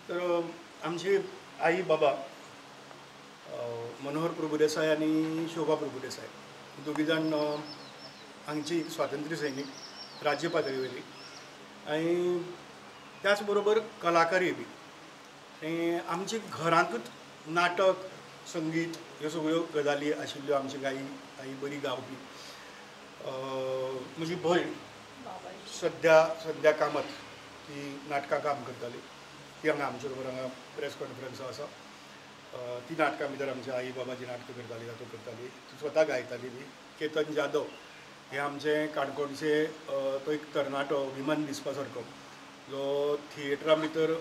तर आमचे आई बाबा मनोहर प्रभुदेसाय आणि शोभा प्रभुदेसाय दोघी जण हांगची स्वातंत्र्य सैनीक राज्य पातळीवेली आणि त्याचबरोबर कलाकारी बी आणि आमची घरांतूच नाटक संगीत ह्यो सगळ्यो गजाली आशिल्ल्यो आमची आई बरी गावपी म्हजी भयण सध्या कामात ती नाटकां काम करताली ती हांगा आमचे बरोबर हांगा प्रेस कॉन्फरन्स आसा ती नाटकां भितर आमच्या आई बाबाची नाटकां करताली तातूंत करताली ती स्वता गायताली बी केतन जाधव हे आमचे काणकोणचे तो एक तरणाटो अभिमान दिसपा सारको जो थिएटरा भितर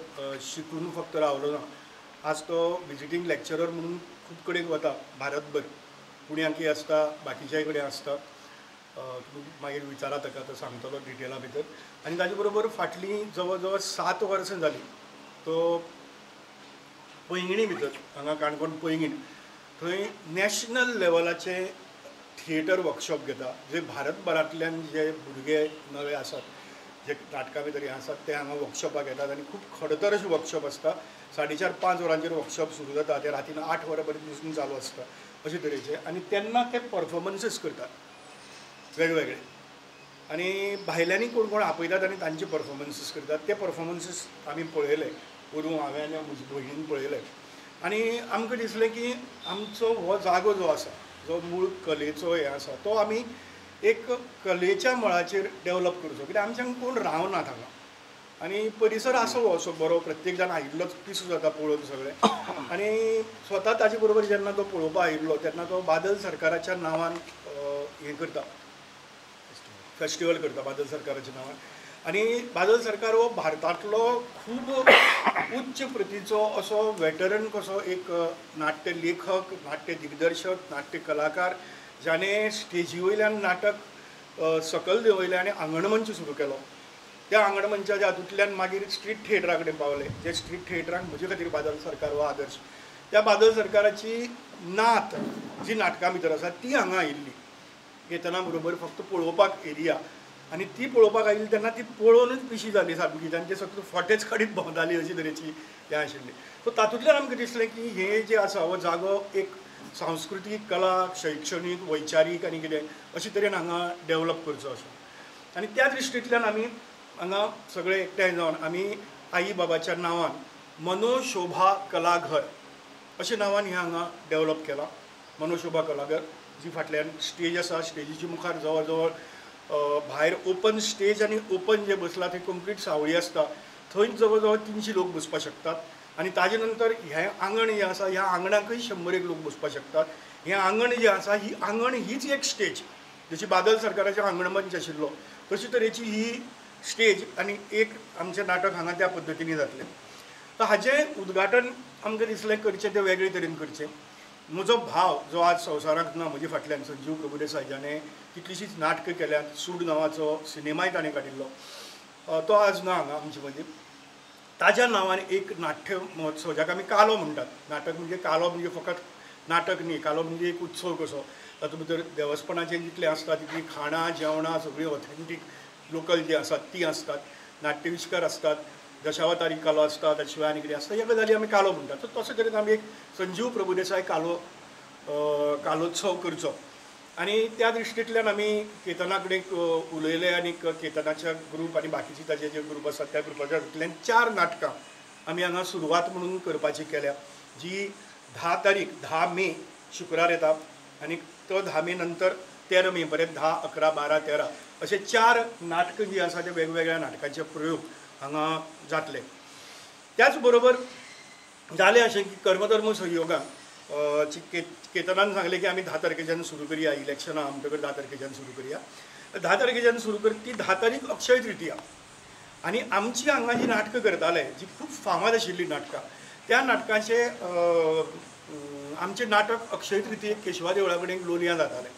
शिकून फक्त रावलो ना आज तो विजिटींग लेक्चरर म्हणून खूब कडेन वता भारतभर पुण्याकय आसता बाकीच्याय कडेन आसता तुमी मागीर विचारा ताका तो सांगतलो डिटेला भितर आनी ताजे बरोबर फाटलीं जवळ जवळ 7 वर्सां जाली तो पैंगिणी भितर हांगा काणकोण पैंगीण थंय नॅशनल लेवलाचे थिएटर वर्कशॉप घेता जे भारतभरांतल्यान जे भुरगे नवे आसात जे नाटकां भितर आसात ते हांगा वर्कशॉपाक येतात आनी खूब खडतर अशें वर्कशॉप आसता 4.5-5 वरांचेर वर्कशॉप सुरू जाता ते रातीन 8 वरां पर्यंत दिसून चालू आसता अशे तरेचे आनी तेन्ना ते परफॉर्मन्सीस करतात वेगवेगळे आनी भायल्यांनी कोण कोण आपयतात आनी तांचे परफॉर्मन्सीस करतात ते परफॉर्मन्सीस आमी पळयले वरून हांवें आनी म्हजे भयणीन पळयले आनी आमकां दिसलें की आमचो हो जागो जो आसा जो मूळ कलेचो हे आसा तो आमी एक कलेच्या मळाचेर डेवलप करचो कित्याक आमच्यांक कोण रावनात हांगा आनी परिसर आसो असो बरो प्रत्येक जाण आयिल्लोच पिसू जाता पळोवन सगळें आनी स्वता ताजे बरोबर जेन्ना तो पळोवपा आयिल्लो तेन्ना तो बादल सरकाराच्या नांवान हें करता फेस्टिवल करता बादल सरकाराच्या नांवान आनी बादल सरकार हो भारतांतलो खूब उच्च प्रतीचो असो वेटरन कसो एक नाट्य लेखक नाट्य दिग्दर्शक नाट्य कलाकार जाणें स्टेजी वयल्यान नाटक सकल देंवयलें आनी आंगणमंच सुरू केलो त्या आंगणमंचाच्या हातूंतल्यान मागीर स्ट्रीट थिएटरा कडेन पावले जे स्ट्रीट थिएटराक म्हजे खातीर बादल सरकार हो आदर्श त्या बादल सरकाराची नात जी नाटकां भितर आसा ती हांगा आयिल्ली येतना बरोबर फक्त पळोवपाक एरिया आनी ती पळोवपाक आयिल्ली तेन्ना ती पळोवनूच पिशी जाली सामकी तांचे सगळे फोटेच काडीत भोंवताली अशी तरेची हें आशिल्ली सो तातूंतल्यान आमकां दिसलें की हें जें आसा हो जागो एक सांस्कृतीक कला शैक्षणीक वैचारीक आनी कितें अशे तरेन हांगा डेवलप करचो असो आनी त्या दृश्टींतल्यान आमी हांगा सगळे एकठांय जावन आमी आई बाबाच्या नांवान मनोशोभा कलाघर अशें नांवान हें हांगा डेवलप केलां मनोशोभा कलाघर जी फाटल्यान स्टेज आसा स्टेजीची मुखार जवळ जवळ भायर ओपन स्टेज आनी ओपन जे बसला थंय कंप्लीट सावळी आसता थंय जवळ जवळ 300 लोक बसपाक शकतात आनी ताजे नंतर हें आंगण जें आसा ह्या आंगणाकय 100 लोक बसपाक शकतात हें आंगण जें आसा ही आंगण हीच एक स्टेज जशी बादल सरकाराचें आंगणमंच आशिल्लो तशी तरेची ही स्टेज आनी एक आमचें नाटक हांगा त्या पद्दतीन जातलें तर हाचें उद्घाटन आमकां दिसलें करचें तें वेगळे तरेन करचें म्हजो भाव जो आज संवसारांत ना म्हजे फाटल्यान संजीव प्रभुदेसाय जाणें कितलींशींच नाटकां केल्यात सूड नांवाचो सिनेमाय ताणें काडिल्लो तो आज ना हांगा आमचे मदीं ताज्या नांवान एक नाट्य महोत्सव जाका आमी कालो म्हणटात नाटक म्हणजे कालो म्हणजे फकत नाटक न्ही कालो म्हणजे एक उत्सव कसो तातूंत भितर देवस्थानाचें जितलें आसता तितलीं खाणां जेवणां सगळीं ऑथेंटीक लोकल जी आसात ती आसतात नाट्यविष्कार आसतात दशावतारी कालो आसता ताचे शिवाय आनी कितें आसता ह्या गजाली आमी कालो म्हणटात तर तशे तरेन आमी एक संजीव प्रभुदेसाय कालोत्सव करचो आनी त्या दृश्टींतल्यान आमी केतना कडेन उलयले आनी केतनाच्या ग्रूप आनी बाकीचे ताजे जे ग्रूप आसात त्या ग्रुपाच्या हातूंतल्यान 4 नाटकां आमी हांगा सुरवात म्हणून करपाची केल्या जी 10 तारीख 10 मे शुक्रार येता आनी तो 10 मे नंतर 13 मे पर्यंत 10, 11, 12, 13 अशे 4 नाटकां जी आसा ते वेगवेगळ्या नाटकांचे प्रयोग हांगा जातले त्याच बरोबर जालें अशें की कर्मधर्म सहयोगान केतनान सांगलें की आमी 10 तारखेच्यान सुरू करया इलेक्शनां म्हणटकर 10 तारखेच्यान सुरू करया 10 तारखेच्यान सुरू कर ती 10 तारीख अक्षय तृतीया आनी आमची हांगा जी नाटकां करताले जी खूब फामाद आशिल्लीं नाटकां त्या नाटकांचे आमचें नाटक अक्षय तृतीयेक केशवा देवळा कडेन लोलयां जातालें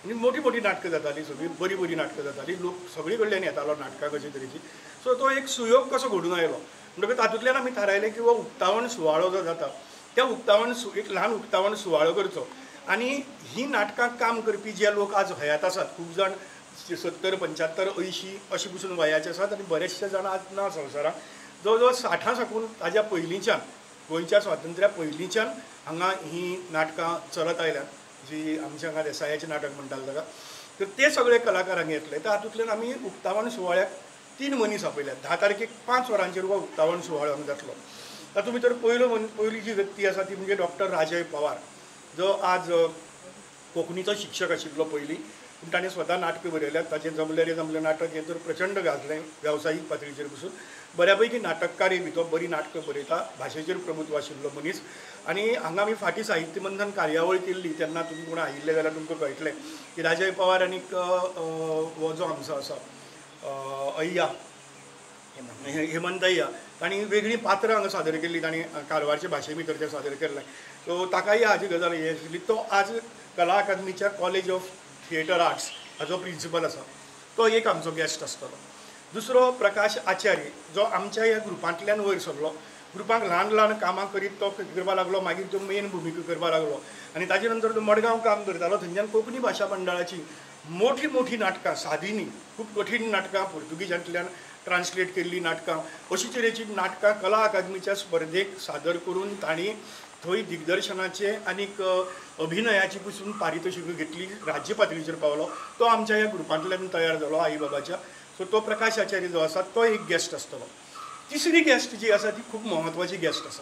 आनी मोठी मोठी नाटकां जातालीं सगळीं बरी बरी नाटकां जातालीं लोक सगळे कडल्यान येतालो नाटकां कशे तरेची सो तो एक सुयोग कसो घडून आयलो म्हणटकच तातूंतल्यान आमी थारायलें की हो उक्तावण सुवाळो जो जाता त्या उक्तावण एक ल्हान उक्तावण सुवाळो करचो आनी ही नाटकां काम करपी जे लोक आज हयात आसात खूब जाण 70, 75, 80 अशें पसून वयाचे आसात आनी बरेचशे जाण आज ना संवसारांत जवळ जवळ 60 साकून ताज्या पयलींच्यान गोंयच्या स्वातंत्र्या पयलींच्यान हांगा ही नाटकां चलत आयल्यात जी आमच्या हांगा देसायाचें नाटक म्हणटाले ताका तर ते सगळे कलाकार हांगा येतले तर हातूंतल्यान आमी उक्तावण सुवाळ्याक 3 मनीस आपयल्यात 10 तारखेक 5 वरांचेर हो उक्तावण सुवाळो हांगा जातलो तातूंत भितर पयली जी व्यक्ती आसा ती म्हणजे डॉक्टर राजय पवार जो आज कोंकणीचो शिक्षक आशिल्लो पयलीं पूण ताणें स्वता नाटकां बरयल्यात ताचें जमलें रे जमलें नाटक हें तर प्रचंड गाजलें वेवसायीक पातळीचेर पसून बऱ्यापैकी नाटककारूय बी तो बरी नाटकां बरयता भाशेचेर प्रभुत्व आशिल्लो मनीस आनी हांगा आमी फाटीं साहित्य मंथन कार्यावळ केल्ली तेन्ना तुमी कोण आयिल्ले जाल्यार तुमकां कळटलें की राजय पवार आनीक हो जो आमचो आसा अय्या हेमंत अय्या तांणी वेगळी पात्रां हांगा सादर केल्ली तांणी कारवारचे भाशे भितर तें सादर केल्लें सो ताकाय हाजी गजाल हे आशिल्ली तो आज कला अकादमीच्या कॉलेज ऑफ थिएटर आर्ट्स हाजो प्रिंसिपल आसा तो एक आमचो गेस्ट आसतलो दुसरो प्रकाश आचार्य जो आमच्या ह्या ग्रुपांतल्यान वयर सरलो ग्रुपाक ल्हान ल्हान कामां करीत तो करपाक लागलो मागीर तो मेन भुमिका करपाक लागलो आनी ताजे नंतर तो मडगांव काम करतालो थंयच्यान कोंकणी भाशा मंडळाची मोठी मोठी नाटकां सादी न्ही खूब कठीण नाटकां पुर्तुगीजांतल्यान ट्रान्सलेट केल्ली नाटकां अशी तरेची नाटकां कला अकादमीच्या स्पर्धेक सादर करून तांणी थंय दिग्दर्शनाचे आनीक अभिनयाची पसून पारितोषिकां घेतली राज्य पातळीचेर पावलो तो आमच्या ह्या ग्रुपांतल्यान तयार जालो आई बाबाच्या सो तो प्रकाश आचार्य जो आसा तो एक गेस्ट आसतलो तिसरी गेस्ट जी आसा ती खूब म्हत्वाची गेस्ट आसा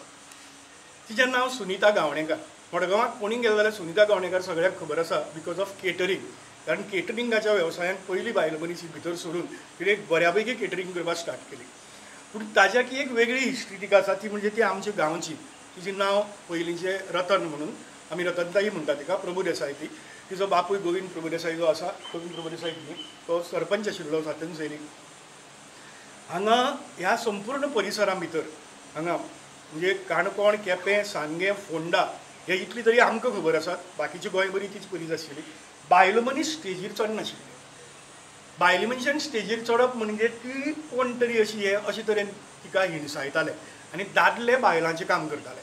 तिचें नांव सुनीता गावणेकार मडगांवाक कोणी गेलो जाल्यार सुनीता गावणेकार सगळ्यांक खबर आसा बिकॉज ऑफ केटरींग कारण केटरिंगाच्या वेवसायांत पयली बायल मनीस भितर सोडून तिणें एक बऱ्यापैकी केटरिंग करपाक स्टार्ट केली पूण ताज्याक एक वेगळी हिस्ट्री तिका आसा ती म्हणजे ती आमच्या गांवची तिचें नांव पयलींचें रतन म्हणून आमी रतनताई म्हणटा तिका प्रभुदेसाय ती तिजो बापूय गोविंद प्रभुदेसाय जो आसा गोविंद प्रभुदेसाय न्ही तो सरपंच आशिल्लो स्वातंत्र्य सैनीक हांगा ह्या संपूर्ण परिसरा भितर हांगा म्हणजे काणकोण केपें सांगें फोंडा हे इतली तरी आमकां खबर आसात बाकीची गोंयभरी तीच पयलीं आशिल्ली बायल मनीस स्टेजीर चडनाशिल्ली बायल मनशान स्टेजीर चडप म्हणजे ती कोण तरी अशी हे अशे तरेन तिका हिणसायताले आनी दादले बायलांचें काम करताले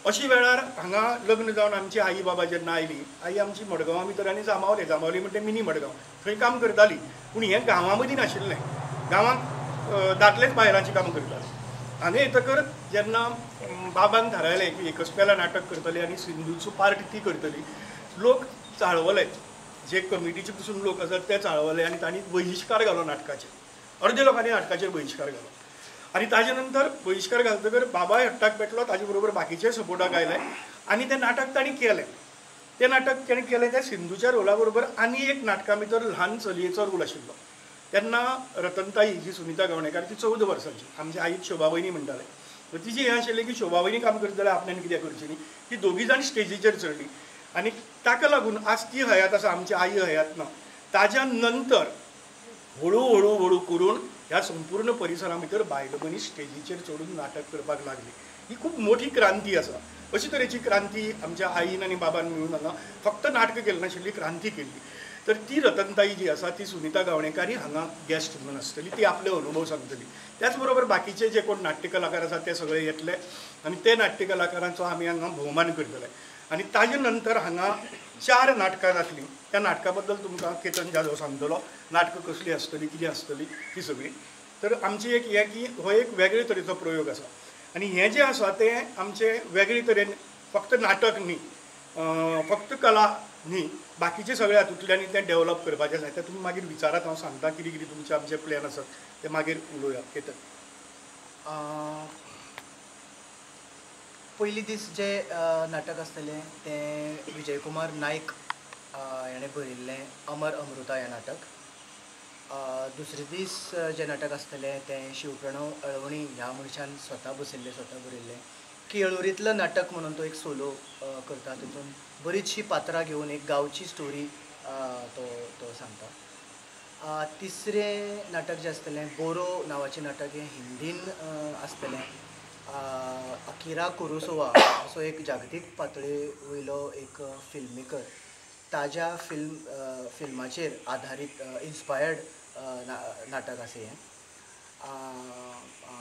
अशी वेळार हांगा लग्न जावन आमची आई बाबा जेन्ना आयली आई आमची मडगांवा भितर आनी जामावली म्हणजे मिनी मडगांव थंय काम करताली पूण हें गांवा मदीं नाशिल्लें गांवांत दादलेच बायलांचें काम करताले आनी येतकर जेन्ना बाबान थारायलें की एकस्पेला नाटक करतली आनी सिंधूचो पार्ट ती करतली लोक चाळवले जे कमिटीचे पसून लोक आसात ते चाळवले आनी तांणी बहिश्कार घालो नाटकाचेर अर्दे लोकांनी नाटकाचेर बहिश्कार घालो आनी ताजे नंतर बहिश्कार घालतकर बाबाय हट्टाक पेटलो ताजे बरोबर बाकीचे सपोर्टाक आयले आनी तें नाटक तांणी केलें तें नाटक ताणें केलें त्या सिंधूच्या रोला बरोबर आनी एक नाटका भितर ल्हान चलयेचो रोल आशिल्लो तेन्ना रतनताई जी सुनीता गावणेकार ती 14 वर्सांची आमच्या आईक शोभावयनी म्हणटाले तर तिची हें आशिल्लें की शोभावयनी काम करता जाल्यार आपल्यान कित्याक करची न्ही ती दोगी जाण स्टेजीचेर चडली आनी ताका लागून आज ती हयात आसा आमची आई हयात ना ताज्या नंतर हळू हळू हळू करून ह्या संपूर्ण परिसरा भितर बायल मनीस स्टेजीचेर चडून नाटक करपाक लागली ही खूब मोठी क्रांती आसा अशी तरेची क्रांती आमच्या आईन आनी बाबान मेळून हांगा फक्त नाटकां केली नाशिल्ली क्रांती केल्ली तर ती रतनताई जी आसा ती सुनीता गावणेकारी हांगा गेस्ट म्हणून आसतली ती आपले अनुभव सांगतली त्याच बरोबर बाकीचे जे कोण नाट्य कलाकार आसात ते सगळे येतले आनी ते नाट्य कलाकारांचो आमी हांगा भोवमान करतले आनी ताजे नंतर हांगा 4 नाटकां जातलीं त्या नाटका बद्दल तुमकां केतन जाधव सांगतलो नाटकां कसली आसतली कितें आसतली ती सगळी तर आमची एक हें की हो एक वेगळे तरेचो प्रयोग आसा आनी हें जें आसा तें आमचें वेगळे तरेन फक्त नाटक न्ही फक्त कला न्ही बाकीचे सगळे हातूंतल्यान तें डेवलप करपाचें आसा तें तुमी मागीर विचारात हांव सांगता कितें कितें तुमचे आमचे प्लॅन आसात ते मागीर उलोवया केतन पयली दीस जे नाटक आसतलें तें विजयकुमार नायक हेणें बरयल्लें अमर अमृता हें नाटक दुसरे दीस जें नाटक आसतलें तें शिवप्रणव अळवणी ह्या मनशान स्वता बसयल्लें स्वता बरयल्लें केळुरीतलं नाटक म्हणून तो एक सोलो करता तितून बरीचशी पात्रां घेवन एक गांवची स्टोरी तो सांगता तिसरें नाटक जें आसतलें बोरो नांवाचें नाटक हें हिंदीन आसतलें अकिरा कुरोसावा असो एक जागतीक पातळी वयलो एक फिल्ममेकर ताज्या फिल्माचेर आधारीत इन्स्पायर्ड नाटक आसा हें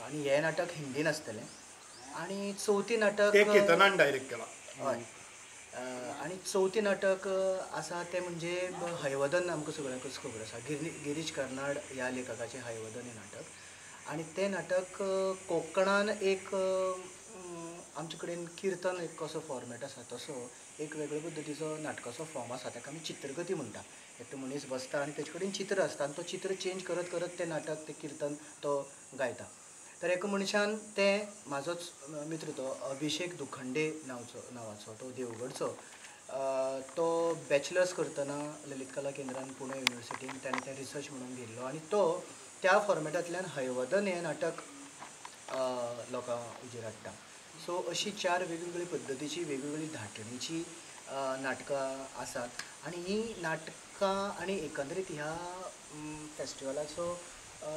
आनी हें नाटक हिंदीन आसतलें आनी चवथी नाटक केतनान डायरेक्ट केलां हय आनी चवथी नाटक आसा तें म्हणजे हैवदन आमकां सगळ्यांकूच खबर आसा गिरीश कर्नाड ह्या लेखकाचें हैवदन हें नाटक आणि ते नाटक कोकणान एक आमचे कडेन कीर्तन एक कसो फॉर्मेट आसा तसो एक वेगळ्या पद्दतीचो नाटकाचो फॉर्म आसा ताका आमी चित्रगती म्हणटा. एकटो मनीस बसता आनी तेजे कडेन चित्र आसता आनी तो चित्र चेंज करत करत तें नाटक तें कीर्तन तो गायता. तर एका मनशान तें म्हाजोच मित्र तो अभिषेक दुखंडे नांवाचो तो देवगडचो तो बॅचलर्स करतना ललीत कला केंद्रान पुणे युनिवर्सिटीन ताणें तें रिसर्च म्हणून घेतलो आनी तो त्या फॉर्मेटांतल्यान हयवदन हें नाटक लोकां उजेर हाडटा. सो अशी 4 वेगवेगळी पद्दतीची वेगवेगळी धाटणीची नाटकां आसात आनी हीं नाटकां आनी एकंदरीत ह्या फेस्टिवलाचो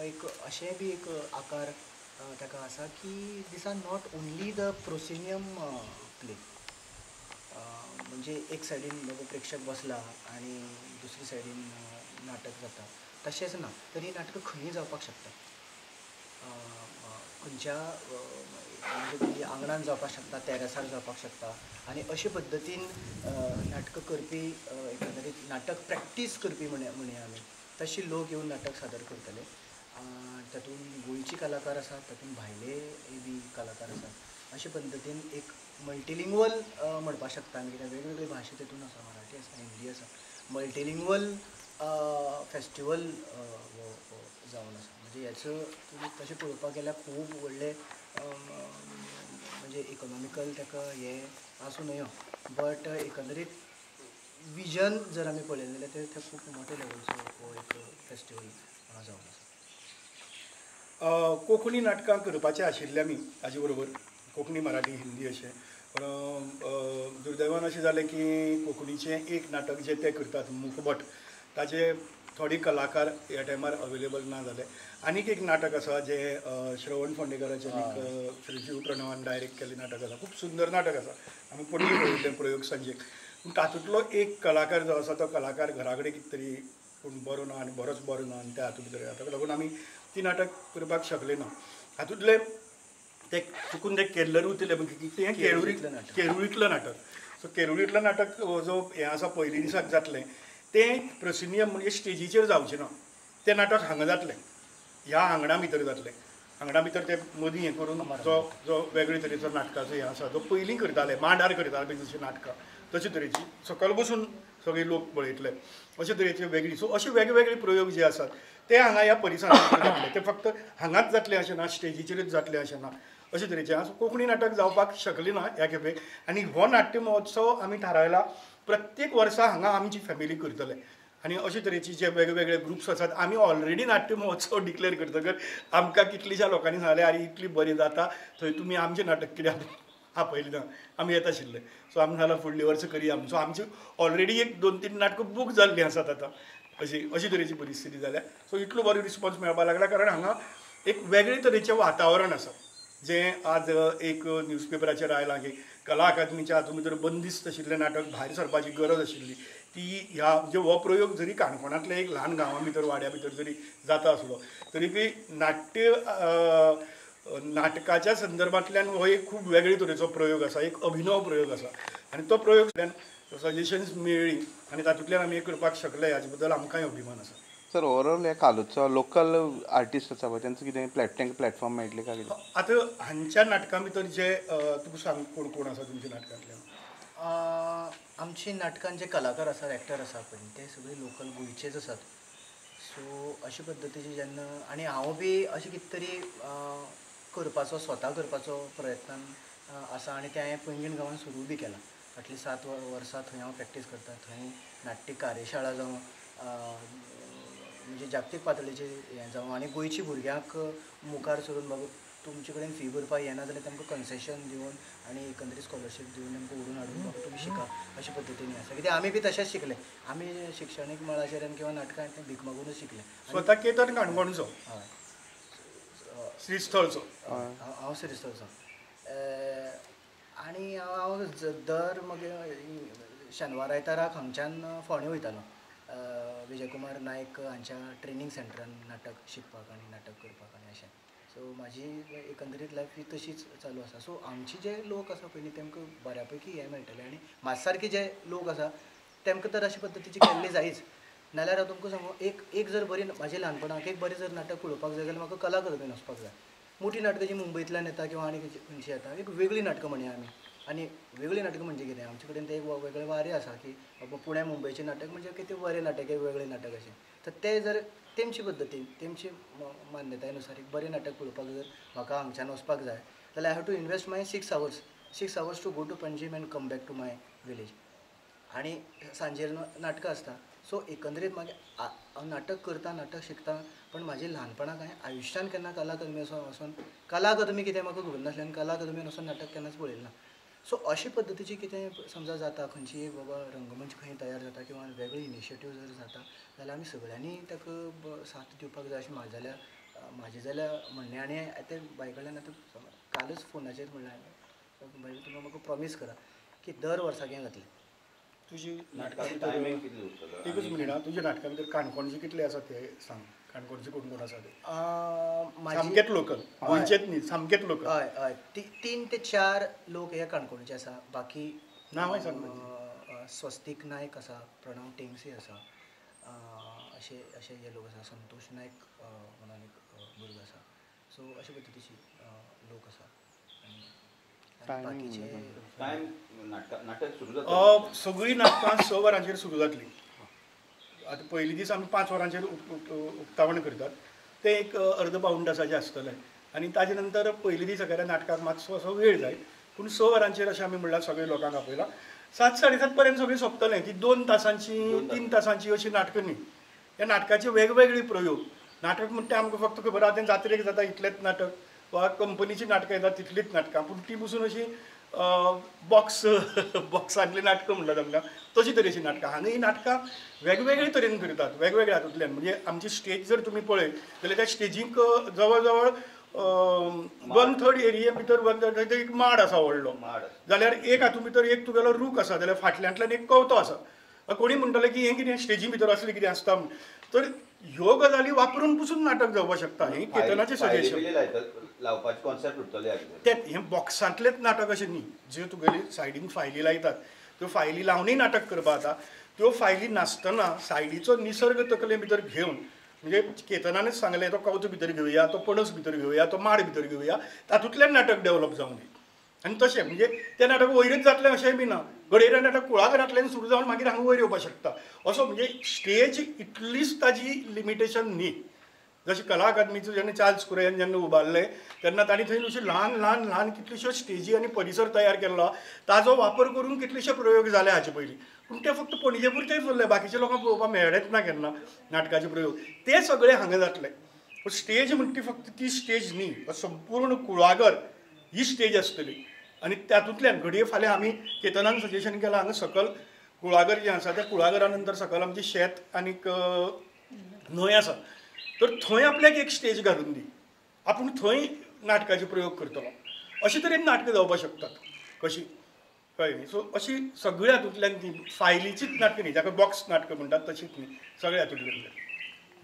एक अशें बी एक आकार ताका आसा की these are not only the proscenium play. म्हणजे एक सायडीन प्रेक्षक बसला आनी दुसरी सायडीन नाटक जाता तशेंच ना. तर ही नाटकां खंयी जावपाक शकता. खंयच्या म्हणजे आंगणान जावपाक शकता, टॅरसार जावपाक शकता आनी अशे पद्दतीन नाटकां करपी एकंदरीत नाटक प्रॅक्टीस करपी म्हणया आमी तशी लोक येवन नाटक सादर करतले. तातूंत गोंयची कलाकार आसात, तातूंत भायले बी कलाकार आसात. अशे पद्दतीन एक मल्टिलिंग्वल म्हणपाक शकता आमी कित्याक वेगवेगळी भाशा तातूंत आसा. मराठी आसा, हिंदी आसा. मल्टिलिंग्वल फेस्टिवल जावन आसा. म्हणजे हेचो तुमी तशें पळोवपाक गेल्यार खूब व्हडले म्हणजे इकॉनॉमिकल ताका हें आसूं नयो बट एकंदरीत विजन जर आमी पळयलें जाल्यार ते खूब मोठ्या लेवलचो हो एक फेस्टिवल जावन आसा. कोंकणी नाटकां करपाचें आशिल्लें आमी हाजे बरोबर कोंकणी मराठी हिंदी अशें. पण दुर्दैवान अशें जालें की कोंकणीचें एक नाटक जें ते करतात मुखबट ताजे थोडे कलाकार ह्या टायमार अवेलेबल ना जाले. आनीक एक नाटक आसा जें श्रवण फोंडेकराचें श्री जीव प्रणवान डायरेक्ट केल्लें नाटक आसा. खूब सुंदर नाटक आसा. आमी पणजे पळयल्लें प्रयोग संजेक. पूण तातूंतलो एक कलाकार जो आसा तो कलाकार घरा कडेन कितें तरी पूण बरो ना आनी बरोच बरो ना आनी त्या हातूंत भितर ताका लागून आमी ती नाटक करपाक शकले ना. हातूंतले ते चुकून ते केल्लरूतले तें केरुळीतलं नाटक. सो केरुळीतलं नाटक जो हें आसा पयली दिसाक जातलें तें प्रोसिनियम म्हणजे स्टेजीचेर जावचें ना. तें नाटक हांगा जातलें, ह्या आंगणा भितर जातलें. आंगणा भितर ते मदीं हें करून जो वेगळे तरेचो नाटकाचो हें आसा जो पयलीं करताले मांडार करताले बी जशीं नाटकां तशे तरेची सकयल बसून सगळे लोक पळयतले अशे तरेची वेगळी. सो अशे वेगवेगळे प्रयोग जे आसात ते हांगा ह्या परिसरांत जातले. ते फक्त हांगाच जातले अशें ना, स्टेजीचेरच जातले अशें ना. अशे तरेचे सो कोंकणी नाटक जावपाक शकलें ना ह्या खेपे. आनी हो नाट्य महोत्सव आमी थारायला प्रत्येक वर्सा हांगा आमची फॅमिली करतले. आनी अशे तरेचे जे वेगवेगळे ग्रुप्स आसात आमी ऑलरेडी नाट्य महोत्सव डिक्लेअर करतकच आमकां कितलींश्या लोकांनी सांगलें आरे इतली बरी जाता थंय तुमी आमचें नाटक कित्याक आपयलें ना. आमी येता आशिल्ले. सो आमी जाल्यार फुडले वर्स करया. सो आमची ऑलरेडी एक 2-3 नाटकां बूक जाल्लीं आसात आतां. अशी तरेची परिस्थिती जाल्या. सो इतलो बरो रिस्पॉन्स मेळपाक लागला कारण हांगा एक वेगळे तरेचें वातावरण आसा जें आज एक न्यूजपेपराचेर आयलां की कला अकादमीच्या हातूंत भितर बंदिस्त आशिल्लें नाटक भायर सरपाची गरज आशिल्ली ती ह्या म्हणजे हो प्रयोग जरी काणकोणांतल्या एक ल्हान गांवां भितर वाड्या भितर जरी जाता आसलो तरी बी नाटकाच्या संदर्भांतल्यान हो एक खूब वेगळे तरेचो प्रयोग आसा, एक अभिनव प्रयोग आसा. आनी तो प्रयोग सजेशन्स मेळ्ळी आनी तातूंतल्यान आमी करपाक शकले हाजे बद्दल आमकांय अभिमान आसा. सर ओवरऑल हे कालूचो लोकल आर्टिस्ट आसा पळय तेंचो कितें प्लॅटफॉर्म मेळटले काय कितें? आतां हांच्या नाटकां भितर जे तुका सांग कोण कोण आसा तुमच्या नाटकांतल्यान? आमची नाटकान जे कलाकार आसात, एक्टर आसा पळय ते सगळे लोकल गोंयचेच आसात. सो अशे पद्दतीचे जेन्ना आनी हांव बी अशें कितें तरी करपाचो स्वता करपाचो प्रयत्नान आसा आनी तें हांवें पैंगीण गांवांत सुरू बी केलां. फाटलीं 7 वर्सां थंय हांव प्रॅक्टीस करता. थंय नाट्य कार्यशाळा जावं म्हणजे जागतीक पातळीचेर हें जावं आनी गोंयची भुरग्यांक मुखार सरून बाबा तुमचे कडेन फी भरपाक येना जाल्यार तांकां कन्सेशन दिवन आनी एकंदरीत स्कॉलरशीप दिवन तांकां व्हरून हाडून बाबा तुमी शिका अशे पद्दतीन आसा. कित्याक आमी बी तशेंच शिकले. आमी शिक्षणीक मळाचेर किंवा नाटकां भीक मागूनच शिकले. स्वता केतन काणकोणचो? हय, श्रीस्थळचो. हांव श्रीस्थळचो. आनी हांव दर शेनवार आयताराक हांगच्यान फोंड्या वयतालो विजयकुमार नायक हांच्या ट्रेनींग सेंटरान नाटक शिकपाक आनी नाटक करपाक आनी अशें. सो म्हाजी एकंदरीत लायफ ही तशीच चालू आसा. सो आमचे जे लोक आसा पळय तेमकां बऱ्या पैकी हें मेळटलें आनी म्हाजे सारके जे लोक आसा तेमकां तर अशे पद्दतीची केल्ली जायच. नाल्यार हांव तुमकां सांगू एक जर बरी म्हाज्या ल्हानपणाक एक बरें जर नाटक पळोवपाक जाय जाल्यार म्हाका कला अकादमीन वचपाक जाय. मोठी नाटकां जी मुंबयंतल्यान येता किंवा आनी खंयची येता एक वेगळी नाटकां म्हणया आमी. आनी वेगळी नाटकां म्हणजे कितें आमचे कडेन ते एक वेगळे वारे आसा की बाबा पुण्या मुंबयचें नाटक म्हणजे कितें बरें नाटक एक वेगळें नाटक अशें. तर ते जर तेमचे पद्दतीन तेमची मान्यतायेनुसार एक बरें नाटक पळोवपाक जर म्हाका हांगच्यान वचपाक जाय जाल्यार I have to invest my 6 hours to go to Panjim and come back to my village. आनी सांजेर नाटकां आसता. सो एकंदरीत मागीर हांव नाटक करता नाटक शिकता पण म्हाजे ल्हानपणाक हांवें आयुश्यान केन्ना कला अकादमी वचोन कला अकादमी कितें म्हाका खबर नासलें आनी कला अकादमीन वचोन नाटक केन्नाच पळयलें ना. सो अशे पद्दतीची कितें समजा जाता खंयची एक बाबा रंगमंच खंय तयार जाता किंवा वेगळो इनिशिएटीव जर जाता जाल्यार आमी सगळ्यांनी ताका साथ दिवपाक जाय अशें म्हाजें जाल्यार म्हणणें. आनी ते बाय कडल्यान आतां कालच फोनाचेर म्हणलें हांवें बाई तुमी म्हाका प्रॉमीस करा की दर वर्साक हें जातलें. तुजी नाटकाचो टायमींग कितलें उरतलो? एकच मिनीट आं. तुज्या नाटका भितर काणकोणचे कितले आसा ते सांग. काणकोणचे कोण कोण आसा ते सामकेत लोकल गोंयचेच न्ही सामकेत लोकल. हय हय 3 ते 4 लोक हे काणकोणचे आसा. बाकी नांवांय सांग. स्वस्तीक नायक आसा, प्रणव टेंगसे आसा, अशे हे लोक आसा. संतोष नायक म्हणून एक भुरगो आसा. सो अशे पद्दतीचे लोक आसा. आनी बाकीचे टायम नाटक सुरू जाता सगळीं नाटकां 6 वरांचेर सुरू जातलीं. आतां पयली दीस आमी 5 वरांचेर उक्तावण करतात ते एक अर्द पाऊण तासाचें आसतलें. आनी ताजे नंतर पयली दीस सगळ्या नाटकाक मातसो असो वेळ जाय पूण 6 वरांचेर अशें आमी म्हणल्यार सगळ्या लोकांक आपयलां. 7-7:30 पर्यंत सगळीं सोंपतलें. ती 2 तासांची 3 तासांची अशी नाटकां न्ही. ह्या नाटकाचे वेगवेगळे प्रयोग. नाटक म्हणटा तें आमकां फक्त खबर आहा तें जात्रेक जाता इतलेंच नाटक वा कंपनीची नाटकां येतात तितलीच नाटकां पूण ती पसून अशी बॉक्सांतली नाटकां म्हणटात आमकां तशी तरेची नाटकां. हांगा ही नाटकां वेगवेगळे तरेन करतात वेगवेगळ्या हातूंतल्यान. म्हणजे आमची स्टेज जर तुमी पळयत जाल्यार त्या स्टेजीक जवळ जवळ 1/3 एरिये भितर 1/3 एक माड आसा व्हडलो. जाल्यार एक हातूंत भितर एक तुगेलो रूख आसा जाल्यार फाटल्यांतल्यान एक कवतो आसा. कोणी म्हणटले की हें कितें स्टेजी भितर असलें कितें आसता म्हूण. तर ह्यो गजाली वापरून पसून नाटक जावपाक शकता. हें केतनाचें सजेशन लावपाची कॉन्सेप्ट उरतले ते हें बॉक्सांतलेंच नाटक अशें न्ही. ज्यो तुगेली सायडीन फायली लायतात त्यो फायली लावनूय नाटक करपा जाता. त्यो फायली नासतना सायडीचो निसर्ग तकले भितर घेवन म्हणजे केतनानच सांगलें तो कवतो भितर घेवया तो पणस भितर घेवया तो माड भितर घेवया तातूंतल्यान नाटक डेवलप जावं न्ही. आनी तशें म्हणजे तें नाटक वयरच जातलें अशेंय बी ना. घडयेर नाटक कुळागरांतल्यान सुरू जावन मागीर हांगा वयर येवपाक शकता. असो म्हणजे स्टेज इतलीच ताजी लिमिटेशन न्ही. जशें कला अकादमीचो जेन्ना चार्ल्स कुरेन जेन्ना उबारलें तेन्ना तांणी थंय अशी ल्हान कितल्योश्यो स्टेजी आनी परिसर तयार केल्लो. ताजो वापर करून कितलेशे प्रयोग जाले हाचे पयलीं पूण ते फक्त पणजे पुरतेच उरले. बाकीच्या लोकांक पळोवपाक मेळ्ळेच ना केन्ना नाटकाचे प्रयोग. ते सगळे हांगा जातले. पूण स्टेज म्हणटा ती फक्त ती स्टेज न्ही. संपूर्ण कुळागर ही स्टेज आसतली. आनी तातूंतल्यान घडये फाल्यां आमी केतनान सजेशन केलां हांगा सकल कुळागर जें आसा त्या कुळागरा नंतर सकल आमचें शेत आनीक न्हंय आसा. तर थंय आपल्याक एक स्टेज घालून दी. आपूण थंय नाटकाचे प्रयोग करतलो. अशे तरेन नाटकां जावपाक शकतात. कशी कळ्ळें न्ही. सो अशी सगळ्या हातूंतल्यान ती फायलीचीच नाटकां न्ही जाका बॉक्स नाटकां म्हणटात तशीच न्ही सगळ्या हातूंतल्यान.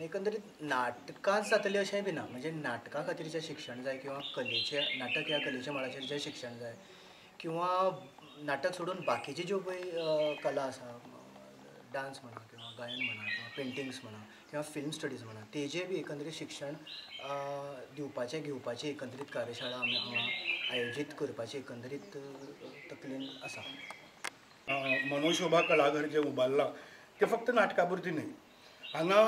एकंदरीत नाटकांच जातलें अशेंय बी ना. म्हणजे नाटका खातीर जें शिक्षण जाय किंवा कलेचें नाटक ह्या कलेच्या मळाचेर जें शिक्षण जाय किंवा नाटक सोडून बाकीची ज्यो पळय कला आसा डान्स म्हणा किंवा गायन म्हणा किंवा पेंटिंग्स म्हणा किंवा फिल्म स्टडीज म्हणा तेजें बी एकंदरीत शिक्षण दिवपाचें घेवपाची एकंदरीत कार्यशाळा आमी हांगा आयोजीत करपाची एकंदरीत तकलेन आसा. मनोशोभा कलाघर जें उबारलां तें फक्त नाटका पुरती न्ही. हांगा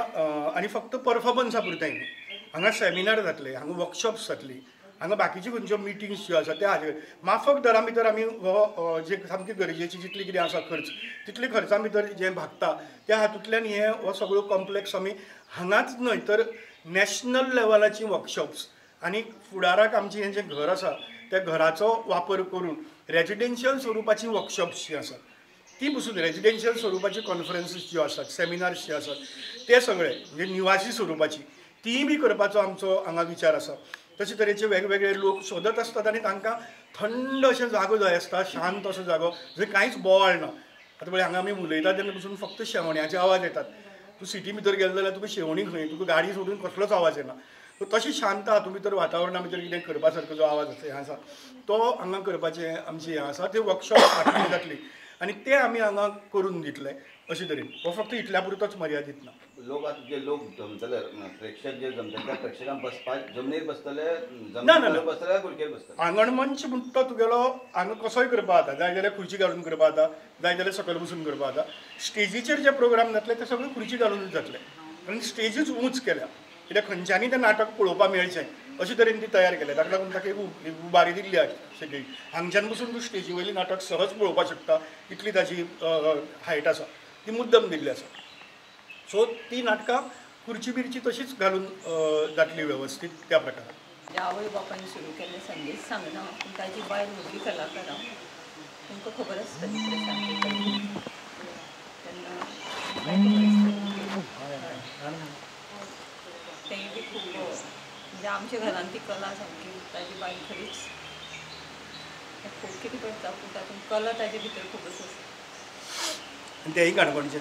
आनी फक्त परफॉर्मन्सा पुरताय न्ही. हांगा सेमिनार जातले हांगा वर्कशॉप्स जातली हांगा बाकीच्यो खंयच्यो मिटिंग्स ज्यो आसा त्या हाजेर माफक दरा भितर आमी हो जे सामकी गरजेची जितली कितें आसा खर्च तितले खर्चा भितर जें भागता त्या हातूंतल्यान हे हो सगळो कॉम्प्लेक्स आमी हांगाच न्हय तर नॅशनल लेवलाची वर्कशॉप्स आनी फुडाराक आमचें हें जें घर आसा त्या घराचो वापर करून रेजिडेन्शियल स्वरुपाची वर्कशॉप्स जीं आसात ती पसून रेजिडेन्शियल स्वरुपाची कॉन्फरन्सीस ज्यो आसात सेमिनार्स जे आसात ते सगळे म्हणजे निवासी स्वरुपाची ती बी करपाचो आमचो हांगा विचार आसा. तशे तरेचे वेगवेगळे लोक सोदत असतात आनी तांकां थंड अशें जागो जाय आसता शांत असो जागो जंय कांयच बोवाळ ना. आतां पळय हांगा आमी उलयतात तेन्ना पसून फक्त शेवण्याचे आवाज येतात. तूं सिटी भितर गेलो जाल्यार तुका शेवणी खंय तुका गाडी सोडून कसलोच आवाज येना. तशी शांत हातूंत भितर वातावरणा भितर कितें करपा सारको जो आवाज आसा तो हांगा करपाचें आमचें हें आसा. ते वर्कशॉप फाटली जातली आनी ते आमी हांगा करून दितले अशे तरेन हो फक्त इतल्या पुरतोच मर्यादीत ना. लोक आता जे लोक जमतले प्रेक्षक जे जमतले त्या प्रेक्षकांक बसपाक जमनीर बसतले ना, ना. बसतले खुर्चेर बसतले. आंगण मंच म्हणटा तो तुगेलो हांगा कसोय करपा जाता, जाय जाल्यार खुर्ची घालून करपा जाता, जाय जाल्यार सकयल बसून करपा जाता. स्टेजीचेर जे प्रोग्राम जातले ते सगळे खुर्ची घालूनच जातले, कारण स्टेजूच उंच केल्या, कित्याक खंयच्यानी तें नाटक पळोवपाक मेळचें अशे तरेन ती तयार केल्या. ताका लागून ताका एक उबारी दिल्ली आसा सगळी. हांगच्यान बसून तूं स्टेजी वयली नाटक सहज पळोवपाक शकता, इतली ताची हायट आसा, ती मुद्दम दिल्ली आसा. सो ती नाटकां खुर्ची बिरची तशीच घालून जातली वेवस्थीत त्या प्रकारान. जे आवय बापायन सुरू केल्लें संदेश सांगना पूण ताजी बायल व्हडली कलाकारां तुमकां खबर आसता तितलें सांगता तेन्ना तेंय बी खूब म्हणजे आमच्या घरान ती कला सामकी ताजी बायल खरीच खूब कितें करता पूण तातूंत कला ताजे भितर खूबच आसता. तेय काणकोणचे